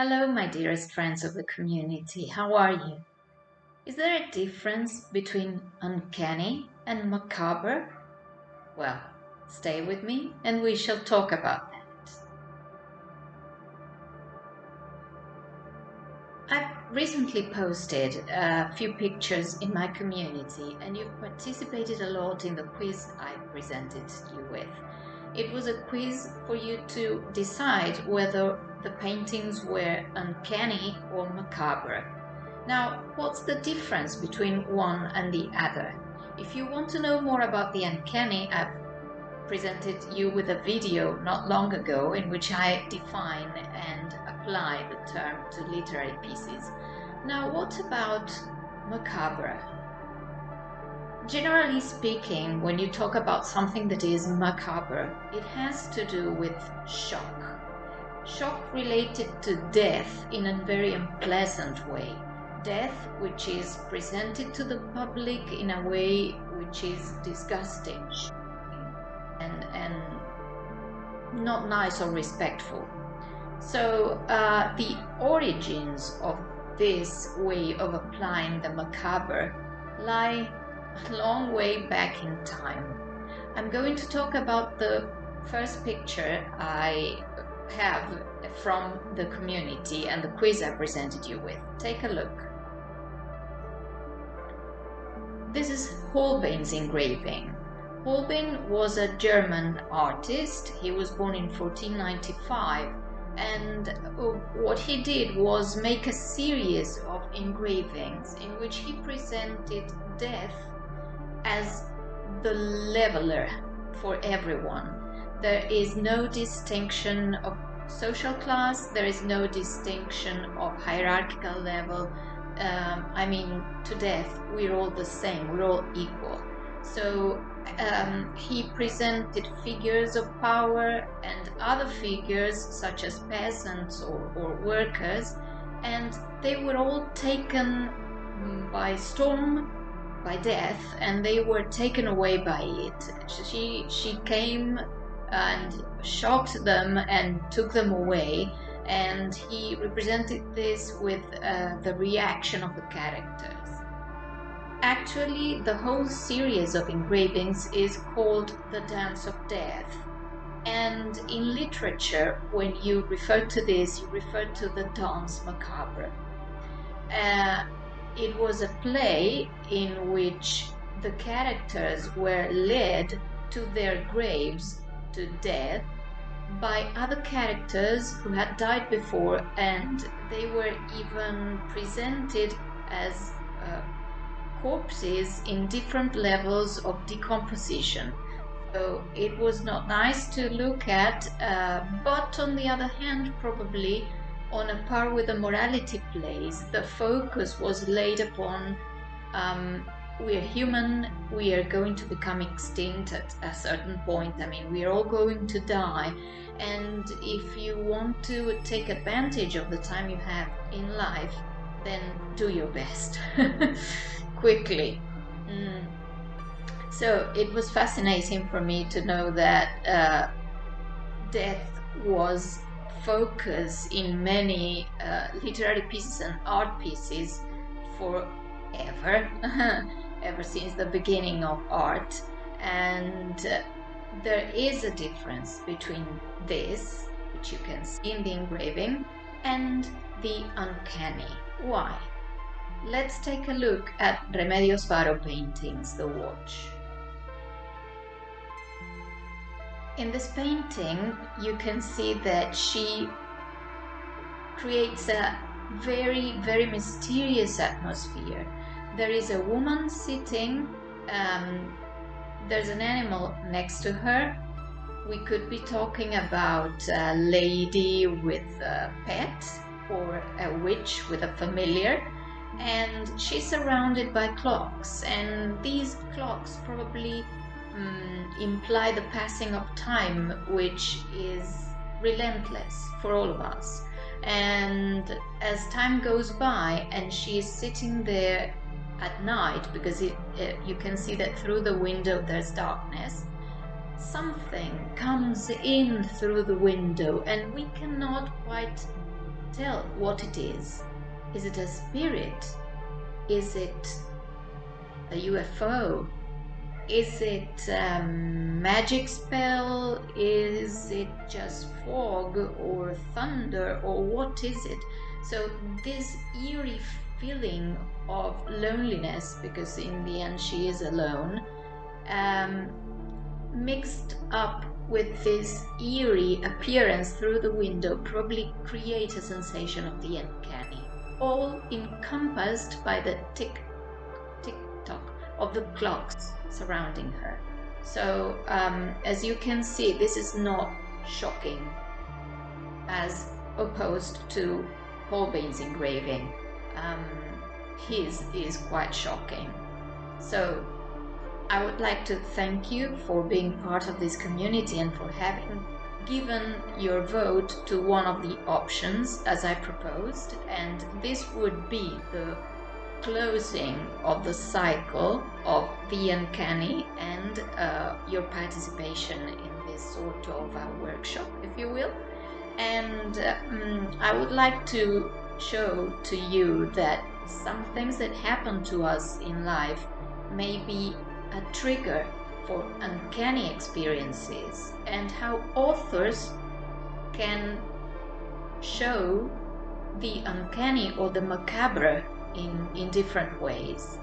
Hello, my dearest friends of the community. How are you? Is there a difference between uncanny and macabre? Well, stay with me and we shall talk about that. I've recently posted a few pictures in my community and you've participated a lot in the quiz I presented you with. It was a quiz for you to decide whether the paintings were uncanny or macabre. Now, what's the difference between one and the other? If you want to know more about the uncanny, I've presented you with a video not long ago in which I define and apply the term to literary pieces. Now, what about macabre? Generally speaking, when you talk about something that is macabre, it has to do with shock. Shock related to death in a very unpleasant way. Death which is presented to the public in a way which is disgusting and not nice or respectful. So the origins of this way of applying the macabre lie a long way back in time. I'm going to talk about the first picture I have from the community and the quiz I presented you with. Take a look. This is Hbin's engraving. Hbin was a German artist. He was born in 1495, and what he did was make a series of engravings in which he presented death as the leveler for everyone. There is no distinction of social class, there is no distinction of hierarchical level. To death, we're all the same, we're all equal. So he presented figures of power and other figures such as peasants or workers, and they were all taken by storm, by death, and they were taken away by it. She came and shocked them and took them away, and he represented this with the reaction of the characters. Actually, the whole series of engravings is called the Dance of Death, and in literature, when you refer to this, you refer to the Danse Macabre. It was a play in which the characters were led to their graves, to death, by other characters who had died before, and they were even presented as corpses in different levels of decomposition. So it was not nice to look at, but on the other hand, probably on a par with the morality plays, the focus was laid upon we are human, we are going to become extinct at a certain point. We are all going to die, and if you want to take advantage of the time you have in life, then do your best quickly. So it was fascinating for me to know that death was focus in many literary pieces and art pieces forever, ever since the beginning of art. And there is a difference between this, which you can see in the engraving, and the uncanny. Why? Let's take a look at Remedios Varo paintings, The Watch. In this painting, you can see that she creates a very, very mysterious atmosphere. There is a woman sitting, there's an animal next to her. We could be talking about a lady with a pet or a witch with a familiar, and she's surrounded by clocks, and these clocks probably imply the passing of time, which is relentless for all of us. And as time goes by and she is sitting there at night, because you can see that through the window there's darkness, something comes in through the window and we cannot quite tell what it is. Is it a spirit? Is it a UFO? Is it a magic spell? Is it just fog or thunder, or what is it? So this eerie feeling of loneliness, because in the end she is alone, um, mixed up with this eerie appearance through the window, probably create a sensation of the uncanny, all encompassed by the tick tock of the clocks surrounding her. So as you can see, this is not shocking as opposed to Holbein's engraving. His is quite shocking. So I would like to thank you for being part of this community and for having given your vote to one of the options as I proposed, and this would be the closing of the cycle of the uncanny and your participation in this sort of workshop, if you will. And I would like to show to you that some things that happen to us in life may be a trigger for uncanny experiences, and how authors can show the uncanny or the macabre in different ways.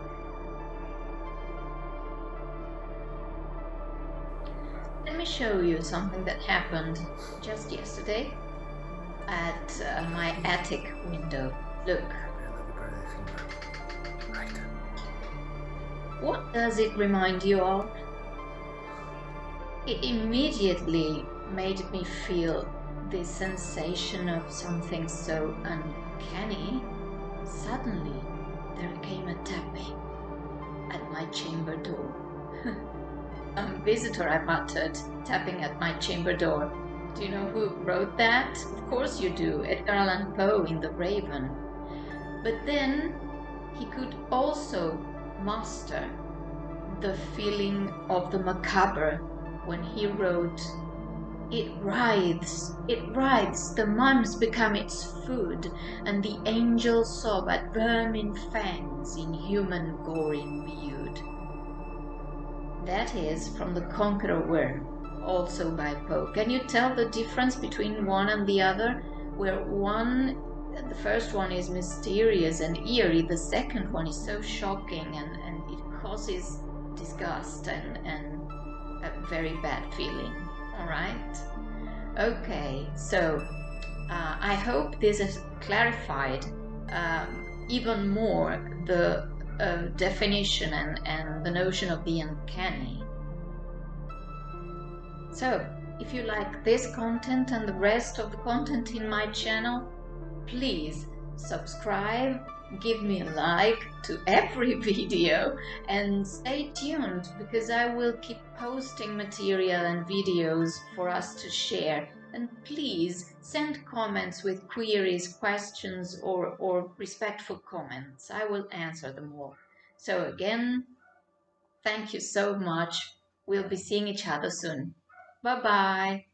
Let me show you something that happened just yesterday at my attic window. Look. What does it remind you of? It immediately made me feel this sensation of something so uncanny. Suddenly, there came a tapping at my chamber door. Visitor, I muttered, tapping at my chamber door. Do you know who wrote that? Of course you do, Edgar Allan Poe in The Raven. But then he could also master the feeling of the macabre when he wrote, "It writhes, the mimes become its food, and the angels sob at vermin fangs in human gore imbued." That is from The Conqueror Worm, also by Poe. Can you tell the difference between one and the other? Where the first one is mysterious and eerie, the second one is so shocking and it causes disgust and a very bad feeling. All right? Okay, so I hope this has clarified even more the definition and the notion of the uncanny. So, if you like this content and the rest of the content in my channel, please subscribe, give me a like to every video, and stay tuned because I will keep posting material and videos for us to share. And please send comments with queries, questions, or respectful comments. I will answer them all. So again, thank you so much. We'll be seeing each other soon. Bye-bye.